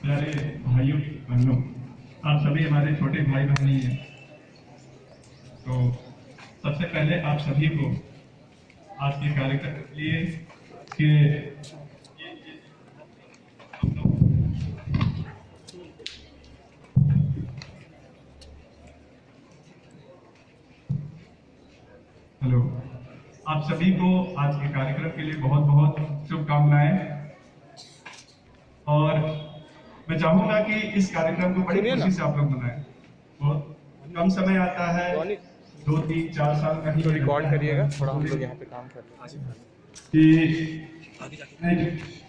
प्यारे भाइयों बहनों, आप सभी हमारे छोटे भाई बहनी हैं। तो सबसे पहले आप सभी को आज के कार्यक्रम के लिए कि हेलो, आप सभी को आज के कार्यक्रम के लिए बहुत बहुत शुभकामनाएं। और मैं चाहूंगा कि इस कार्यक्रम को बड़ी खुशी से आप लोग मनाएं। बहुत कम समय आता है, 2, 3, 4 साल का ही रिकॉर्ड करिएगा थोड़ा, हम लोग यहाँ पे काम कर रहे हैं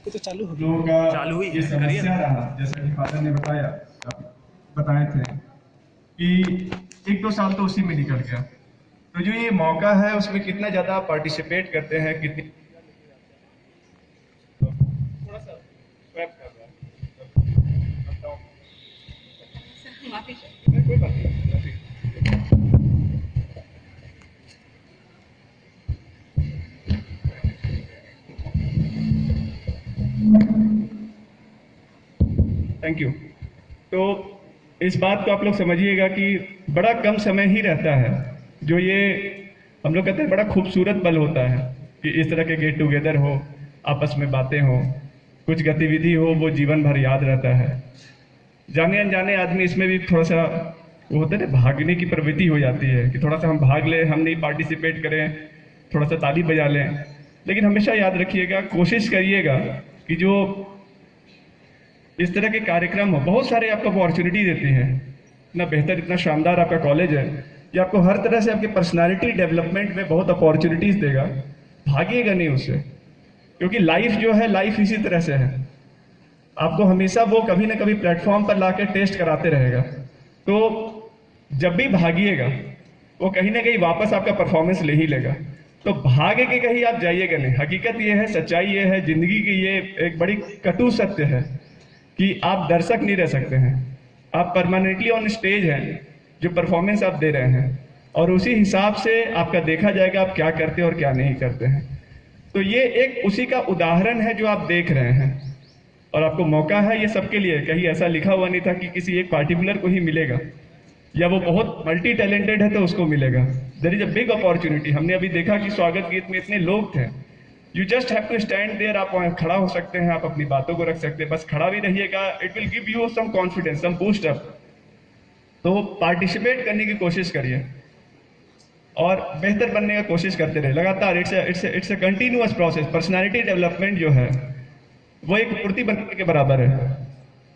कि तो चालू हो लोगों का ये समस्या रहा, जैसा कि फादर ने बताए थे कि 1-2 साल तो उसी में निकल गया। तो जो ये मौका है उसमें कितना ज्यादा पार्टिसिपेट करते हैं, कितनी थोड़ा सा स्वैप कर रहा है, कोई बात नहीं। Thank you. तो इस बात को आप लोग समझिएगा कि बड़ा कम समय ही रहता है जो ये हम लोग कहते हैं बड़ा खूबसूरत पल होता है कि इस तरह के गेट टुगेदर हो, आपस में बातें हो, कुछ गतिविधि हो, वो जीवन भर याद रहता है। जाने अनजाने आदमी इसमें भी थोड़ा सा वो होता है ना, भागने की प्रवृत्ति हो जाती है कि थोड़ा सा हम भाग लें, हम नहीं पार्टिसिपेट करें, थोड़ा सा ताली बजा लें। लेकिन हमेशा याद रखिएगा, कोशिश करिएगा कि जो इस तरह के कार्यक्रम हो, बहुत सारे आपको अपॉर्चुनिटी देते हैं। इतना बेहतर, इतना शानदार आपका कॉलेज है, ये आपको हर तरह से आपके पर्सनालिटी डेवलपमेंट में बहुत अपॉर्चुनिटीज देगा। भागिएगा नहीं उससे, क्योंकि लाइफ जो है, लाइफ इसी तरह से है। आपको हमेशा वो कभी ना कभी प्लेटफॉर्म पर लाके टेस्ट कराते रहेगा। तो जब भी भागिएगा वो कहीं ना कहीं वापस आपका परफॉर्मेंस ले ही लेगा। तो भागे के कहीं आप जाइएगा नहीं। हकीकत ये है, सच्चाई ये है, जिंदगी की ये एक बड़ी कटु सत्य है कि आप दर्शक नहीं रह सकते हैं। आप परमानेंटली ऑन स्टेज हैं, जो परफॉर्मेंस आप दे रहे हैं, और उसी हिसाब से आपका देखा जाएगा आप क्या करते हैं और क्या नहीं करते हैं। तो ये एक उसी का उदाहरण है जो आप देख रहे हैं, और आपको मौका है ये सबके लिए। कहीं ऐसा लिखा हुआ नहीं था कि किसी एक पार्टिकुलर को ही मिलेगा, या वो बहुत मल्टी टैलेंटेड है तो उसको मिलेगा। There is a big opportunity. हमने अभी देखा कि स्वागत गीत में इतने लोग थे। You just have to stand there. आप वहाँ खड़ा हो सकते हैं, आप अपनी बातों को रख सकते हैं, बस खड़ा भी रहिएगा। It will give you some confidence, some boost up. तो पार्टिसिपेट करने की कोशिश करिए और बेहतर बनने की कोशिश करते रहे लगातार। It's a continuous process. Personality development जो है वो एक मूर्ति बनने के बराबर है।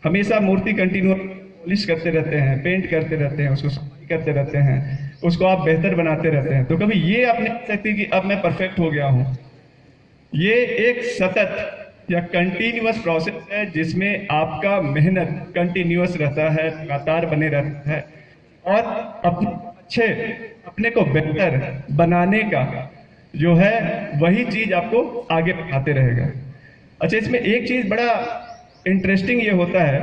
हमेशा मूर्ति कंटिन्यूअस पॉलिश करते रहते हैं, पेंट करते रहते हैं, उसको सफाई करते रहते हैं, उसको आप बेहतर बनाते रहते हैं। तो कभी ये आप नहीं कह सकते कि अब मैं परफेक्ट हो गया हूँ। ये एक सतत या कंटिन्यूअस प्रोसेस है जिसमें आपका मेहनत कंटिन्यूअस रहता है, लगातार बने रहता है, और अपने को बेहतर बनाने का जो है वही चीज आपको आगे बढ़ाते रहेगा। अच्छा, इसमें एक चीज बड़ा इंटरेस्टिंग ये होता है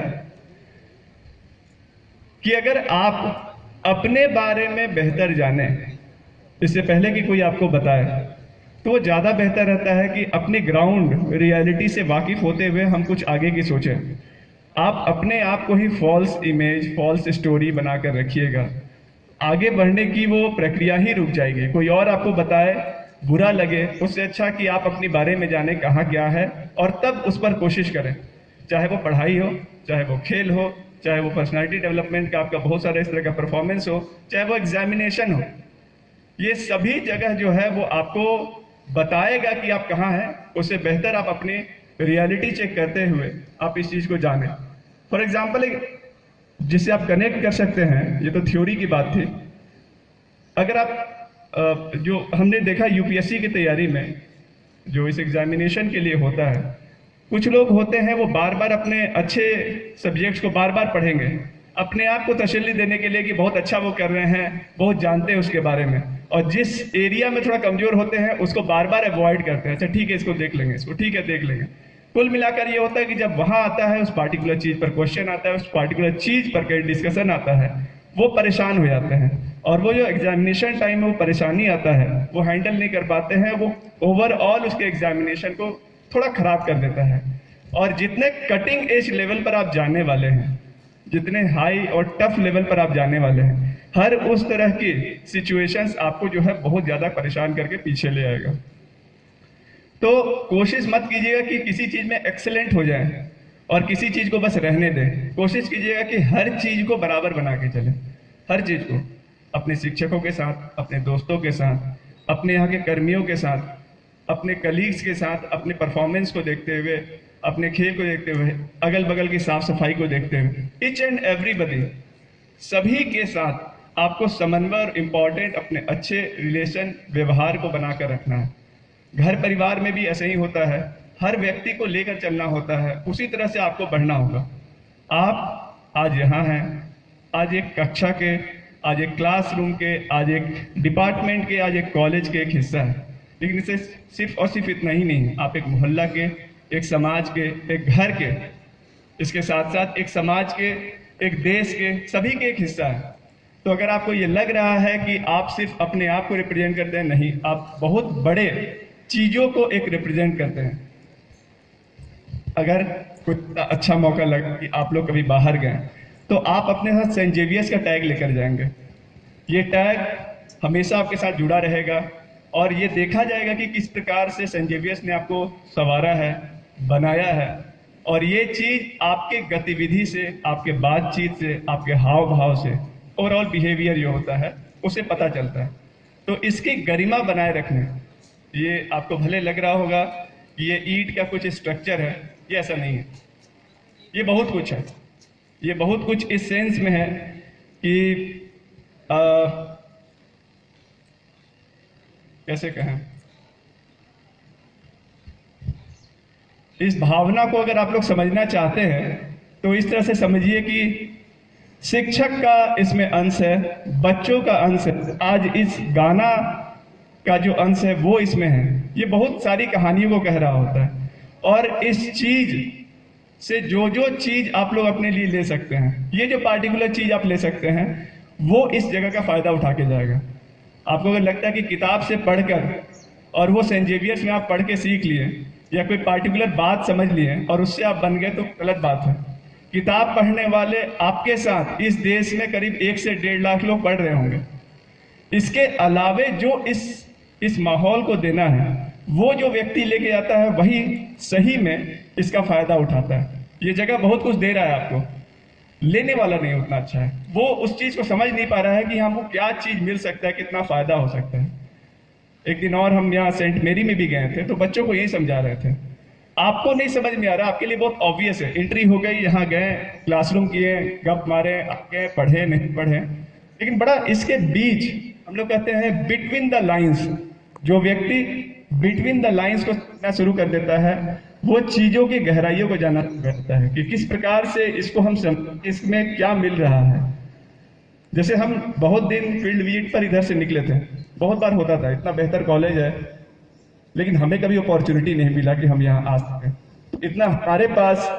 कि अगर आप अपने बारे में बेहतर जाने, इससे पहले कि कोई आपको बताए, तो वो ज़्यादा बेहतर रहता है कि अपने ग्राउंड रियलिटी से वाकिफ होते हुए हम कुछ आगे की सोचें। आप अपने आप को ही फॉल्स इमेज, फॉल्स स्टोरी बनाकर रखिएगा, आगे बढ़ने की वो प्रक्रिया ही रुक जाएगी। कोई और आपको बताए, बुरा लगे, उससे अच्छा कि आप अपने बारे में जाने कहाँ क्या है और तब उस पर कोशिश करें। चाहे वो पढ़ाई हो, चाहे वो खेल हो, चाहे वो पर्सनालिटी डेवलपमेंट का आपका बहुत सारा इस तरह का परफॉर्मेंस हो, चाहे वो एग्जामिनेशन हो, ये सभी जगह जो है वो आपको बताएगा कि आप कहाँ हैं। उससे बेहतर आप अपनी रियलिटी चेक करते हुए आप इस चीज़ को जानें। फॉर एग्जाम्पल, जिससे आप कनेक्ट कर सकते हैं, ये तो थ्योरी की बात थी। अगर आप जो हमने देखा यूपीएससी की तैयारी में जो इस एग्जामिनेशन के लिए होता है, कुछ लोग होते हैं वो बार बार अपने अच्छे सब्जेक्ट्स को बार बार पढ़ेंगे, अपने आप को तसल्ली देने के लिए कि बहुत अच्छा वो कर रहे हैं, बहुत जानते हैं उसके बारे में, और जिस एरिया में थोड़ा कमजोर होते हैं उसको बार बार अवॉइड करते हैं। अच्छा ठीक है, इसको देख लेंगे, इसको ठीक है देख लेंगे। कुल मिलाकर ये होता है कि जब वहां आता है, उस पार्टिकुलर चीज पर क्वेश्चन आता है, उस पार्टिकुलर चीज पर कहीं डिस्कशन आता है, वो परेशान हो जाते हैं, और वो जो एग्जामिनेशन टाइम में वो परेशानी आता है वो हैंडल नहीं कर पाते हैं। वो ओवरऑल उसके एग्जामिनेशन को थोड़ा खराब कर देता है। और जितने कटिंग एज लेवल पर आप जाने वाले हैं, जितने हाई और टफ लेवल पर आप जाने वाले हैं, हर उस तरह की सिचुएशंस आपको जो है बहुत ज्यादा परेशान करके पीछे ले आएगा। तो कोशिश मत कीजिएगा कि किसी चीज में एक्सेलेंट हो जाए और किसी चीज को बस रहने दें। कोशिश कीजिएगा कि हर चीज को बराबर बना के चले, हर चीज को, अपने शिक्षकों के साथ, अपने दोस्तों के साथ, अपने यहाँ के कर्मियों के साथ, अपने कलीग्स के साथ, अपने परफॉर्मेंस को देखते हुए, अपने खेल को देखते हुए, अगल बगल की साफ सफाई को देखते हुए, ईच एंड एवरीबडी, सभी के साथ आपको समन्वय और इम्पोर्टेंट अपने अच्छे रिलेशन, व्यवहार को बनाकर रखना है। घर परिवार में भी ऐसे ही होता है, हर व्यक्ति को लेकर चलना होता है, उसी तरह से आपको बढ़ना होगा। आप आज यहाँ हैं, आज एक कक्षा के, आज एक क्लासरूम के, आज एक डिपार्टमेंट के, आज एक कॉलेज के एक हिस्सा है, लेकिन इसे सिर्फ और सिर्फ इतना ही नहीं, आप एक मोहल्ला के, एक समाज के, एक घर के, इसके साथ साथ एक समाज के, एक देश के, सभी के एक हिस्सा है। तो अगर आपको ये लग रहा है कि आप सिर्फ अपने आप को रिप्रेजेंट करते हैं, नहीं, आप बहुत बड़े चीजों को एक रिप्रेजेंट करते हैं। अगर कुछ अच्छा मौका लगा कि आप लोग कभी बाहर गए, तो आप अपने साथ सेंट जेवियर्स का टैग लेकर जाएंगे। ये टैग हमेशा आपके साथ जुड़ा रहेगा और ये देखा जाएगा कि किस प्रकार से सेंट जेवियर्स ने आपको संवारा है, बनाया है, और ये चीज आपके गतिविधि से, आपके बातचीत से, आपके हाव भाव से, ओवरऑल बिहेवियर जो होता है उसे पता चलता है। तो इसकी गरिमा बनाए रखने, ये आपको भले लग रहा होगा कि ये ईंट का कुछ स्ट्रक्चर है, ये ऐसा नहीं है, ये बहुत कुछ है। ये बहुत कुछ इस सेंस में है कि कैसे कहें, इस भावना को अगर आप लोग समझना चाहते हैं तो इस तरह से समझिए कि शिक्षक का इसमें अंश है, बच्चों का अंश है, आज इस गाना का जो अंश है वो इसमें है। ये बहुत सारी कहानियों को कह रहा होता है और इस चीज से जो जो चीज आप लोग अपने लिए ले सकते हैं, ये जो पार्टिकुलर चीज आप ले सकते हैं, वो इस जगह का फायदा उठा के जाएगा। आपको अगर लगता है कि किताब से पढ़कर और वो सेंट जेवियर्स में आप पढ़ के सीख लिए या कोई पार्टिकुलर बात समझ लिए और उससे आप बन गए, तो गलत बात है। किताब पढ़ने वाले आपके साथ इस देश में करीब 1 से 1.5 लाख लोग पढ़ रहे होंगे। इसके अलावे जो इस माहौल को देना है, वो जो व्यक्ति लेके आता है वही सही में इसका फायदा उठाता है। ये जगह बहुत कुछ दे रहा है आपको, लेने वाला नहीं उतना अच्छा है। वो उस चीज को समझ नहीं पा रहा है कि हमको क्या चीज मिल सकता है, कितना फायदा हो सकता है। एक दिन और हम यहाँ सेंट मेरी में भी गए थे, तो बच्चों को यही समझा रहे थे। आपको नहीं समझ में आ रहा, आपके लिए बहुत ऑब्वियस है, एंट्री हो गई, यहाँ गए, क्लासरूम किए, गप मारे, गए, पढ़े, नहीं पढ़े, लेकिन बड़ा इसके बीच हम लोग कहते हैं बिटवीन द लाइन्स, जो व्यक्ति बिटवीन द लाइन्स को समझना शुरू कर देता है, वो चीजों की गहराइयों को जानना करता है कि किस प्रकार से इसको हम इसमें क्या मिल रहा है। जैसे हम बहुत दिन फील्ड विजिट पर इधर से निकले थे, बहुत बार होता था, इतना बेहतर कॉलेज है, लेकिन हमें कभी अपॉर्चुनिटी नहीं मिला कि हम यहाँ आ सकें। इतना हमारे पास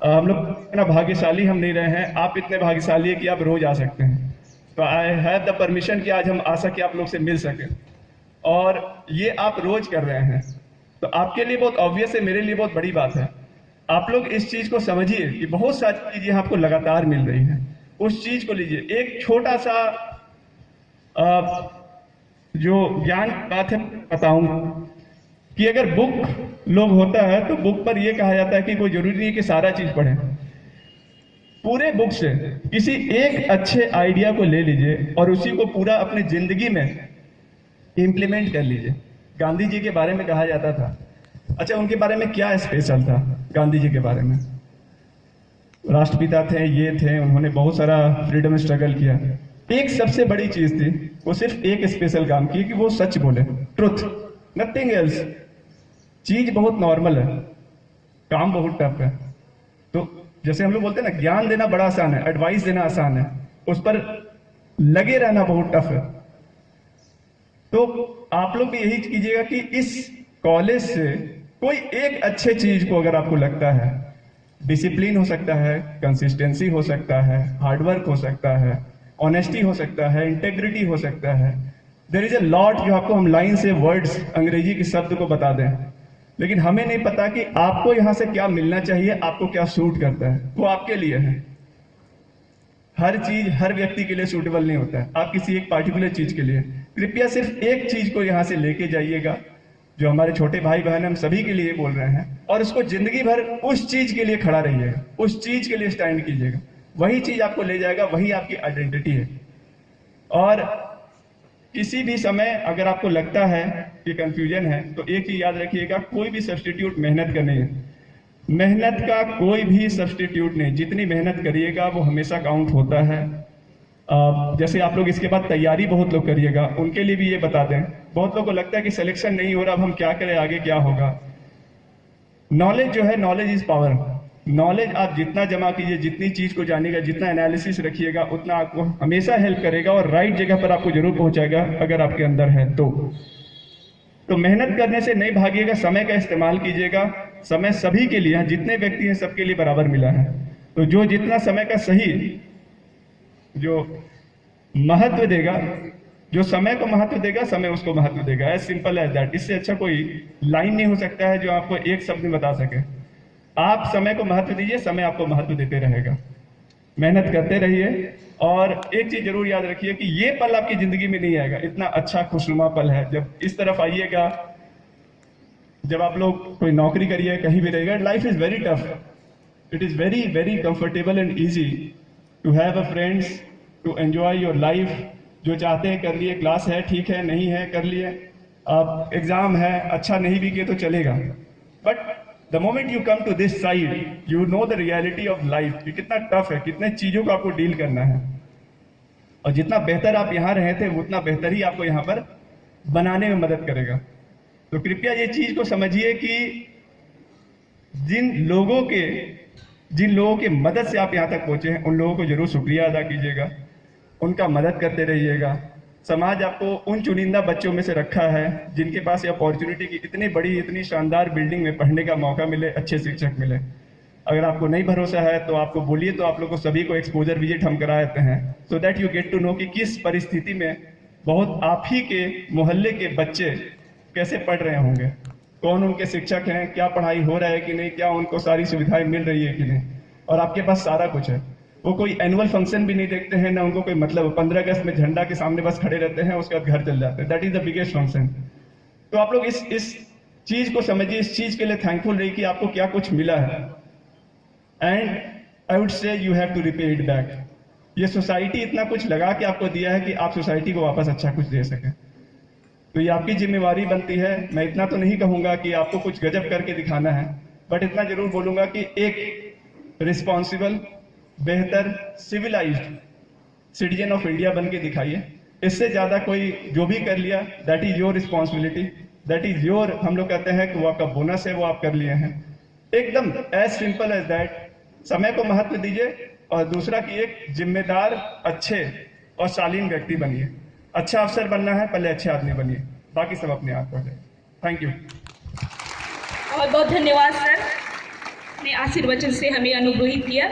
हम लोग इतना भाग्यशाली हम नहीं रहे हैं, आप इतने भाग्यशाली है कि आप रोज आ सकते हैं। तो आई हैव द परमिशन कि आज हम आ सके, आप लोग से मिल सके, और ये आप रोज कर रहे हैं। तो आपके लिए बहुत ऑब्वियस है, मेरे लिए बहुत बड़ी बात है। आप लोग इस चीज को समझिए कि बहुत सारी चीजें आपको लगातार मिल रही हैं, उस चीज को लीजिए। एक छोटा सा जो ज्ञान की बात है बताऊंगा कि अगर बुक लोग होता है तो बुक पर यह कहा जाता है कि कोई जरूरी नहीं कि सारा चीज पढ़ें। पूरे बुक से किसी एक अच्छे आइडिया को ले लीजिए और उसी को पूरा अपनी जिंदगी में इंप्लीमेंट कर लीजिए। गांधी जी के बारे में कहा जाता था, अच्छा उनके बारे में क्या स्पेशल था? गांधी जी के बारे में, राष्ट्रपिता थे, ये थे, उन्होंने बहुत सारा फ्रीडम स्ट्रगल किया। एक सबसे बड़ी चीज थी, वो सिर्फ एक स्पेशल काम की कि वो सच बोले, ट्रुथ, नथिंग एल्स। चीज बहुत नॉर्मल है, काम बहुत टफ है। तो जैसे हम लोग बोलते हैं ना, ज्ञान देना बड़ा आसान है, एडवाइस देना आसान है, उस पर लगे रहना बहुत टफ है। तो आप लोग भी यही कीजिएगा कि इस कॉलेज से कोई एक अच्छे चीज को अगर आपको लगता है, डिसिप्लिन हो सकता है, कंसिस्टेंसी हो सकता है, हार्डवर्क हो सकता है, ऑनेस्टी हो सकता है, इंटेग्रिटी हो सकता है, देयर इज अ लॉट, जो आपको हम लाइन से वर्ड्स, अंग्रेजी के शब्द को बता दें, लेकिन हमें नहीं पता कि आपको यहाँ से क्या मिलना चाहिए, आपको क्या सूट करता है, वो आपके लिए है। हर चीज हर व्यक्ति के लिए सूटेबल नहीं होता है, आप किसी एक पार्टिकुलर चीज के लिए। कृपया सिर्फ एक चीज को यहाँ से लेके जाइएगा, जो हमारे छोटे भाई बहन हम सभी के लिए बोल रहे हैं, और उसको जिंदगी भर उस चीज के लिए खड़ा रहिएगा, उस चीज के लिए स्टैंड कीजिएगा। वही चीज आपको ले जाएगा, वही आपकी आइडेंटिटी है। और किसी भी समय अगर आपको लगता है कि कंफ्यूजन है, तो एक चीज याद रखिएगा, कोई भी सब्स्टिट्यूट मेहनत का नहीं है। मेहनत का कोई भी सब्स्टिट्यूट नहीं, जितनी मेहनत करिएगा वो हमेशा काउंट होता है। जैसे आप लोग इसके बाद तैयारी बहुत लोग करिएगा, उनके लिए भी ये बता दें। बहुत लोगों को लगता है कि सिलेक्शन नहीं हो रहा, अब हम क्या करें, आगे क्या होगा। नॉलेज जो है, नॉलेज इज पावर। नॉलेज आप जितना जमा कीजिए, जितनी चीज को जानिएगा, जितना एनालिसिस रखिएगा, उतना आपको हमेशा हेल्प करेगा और राइट जगह पर आपको जरूर पहुंचाएगा अगर आपके अंदर है तो मेहनत करने से नहीं भागिएगा, समय का इस्तेमाल कीजिएगा। समय सभी के लिए, जितने व्यक्ति हैं सबके लिए बराबर मिला है। तो जो जितना समय का सही जो महत्व देगा, जो समय को महत्व देगा, समय उसको महत्व देगा। As simple as that. इससे अच्छा कोई लाइन नहीं हो सकता है जो आपको एक शब्द में बता सके। आप समय को महत्व दीजिए, समय आपको महत्व देते रहेगा। मेहनत करते रहिए। और एक चीज जरूर याद रखिए कि ये पल आपकी जिंदगी में नहीं आएगा। इतना अच्छा खुशनुमा पल है, जब इस तरफ आइएगा, जब आप लोग कोई नौकरी करिए, कहीं भी रहेगा, life is very tough. It is very very comfortable and easy to have a friends, to enjoy your life. जो चाहते हैं कर लिए, क्लास है ठीक है, नहीं है कर लिए, अब एग्जाम है, अच्छा नहीं भी किए तो चलेगा। But the moment you come to this side, you know the reality of life, कि कितना टफ है, कितने चीजों को आपको डील करना है। और जितना बेहतर आप यहाँ रहे थे, उतना बेहतर ही आपको यहाँ पर बनाने में मदद करेगा। तो कृपया ये चीज को समझिए कि जिन लोगों के मदद से आप यहाँ तक पहुंचे हैं, उन लोगों को जरूर शुक्रिया अदा कीजिएगा, उनका मदद करते रहिएगा। समाज आपको उन चुनिंदा बच्चों में से रखा है जिनके पास ये अपॉर्चुनिटी की इतनी बड़ी, इतनी शानदार बिल्डिंग में पढ़ने का मौका मिले, अच्छे शिक्षक मिले। अगर आपको नहीं भरोसा है तो आपको बोलिए, तो आप लोग को सभी को एक्सपोजर विजिट हम करा देते हैं, so that you get to know कि किस परिस्थिति में बहुत आप ही के मोहल्ले के बच्चे कैसे पढ़ रहे होंगे, कौन उनके शिक्षक हैं, क्या पढ़ाई हो रहा है कि नहीं, क्या उनको सारी सुविधाएं मिल रही है कि नहीं। और आपके पास सारा कुछ है। वो कोई एनुअल फंक्शन भी नहीं देखते हैं, ना उनको कोई मतलब। 15 अगस्त में झंडा के सामने बस खड़े रहते हैं, उसके बाद घर चल जाते हैं। That is the biggest function. तो आप लोग इस चीज को समझिए, इस चीज के लिए थैंकफुल रहिए कि आपको क्या कुछ मिला है। And I would say you have to repay it back. ये सोसाइटी इतना कुछ लगा के आपको दिया है कि आप सोसाइटी को वापस अच्छा कुछ दे सकें। तो ये आपकी जिम्मेवारी बनती है। मैं इतना तो नहीं कहूंगा कि आपको कुछ गजब करके दिखाना है, बट इतना जरूर बोलूंगा कि एक रिस्पॉन्सिबल, बेहतर, सिविलाइज्ड सिटीजन ऑफ इंडिया बन के दिखाइए। इससे ज्यादा कोई जो भी कर लिया, that is your responsibility, that is your, हम लोग कहते हैं कि वो आपका बोनस है, वो आप कर लिए हैं। एकदम एज सिंपल एज दैट। समय को महत्व दीजिए। और दूसरा कि एक जिम्मेदार, अच्छे और शालीन व्यक्ति बनिए। अच्छा अफसर बनना है, पहले अच्छे आदमी बनिए, बाकी सब अपने आप कर। Thank you. बहुत बहुत धन्यवाद सर, अपने आशीर्वचन से हमें अनुग्रहित किया।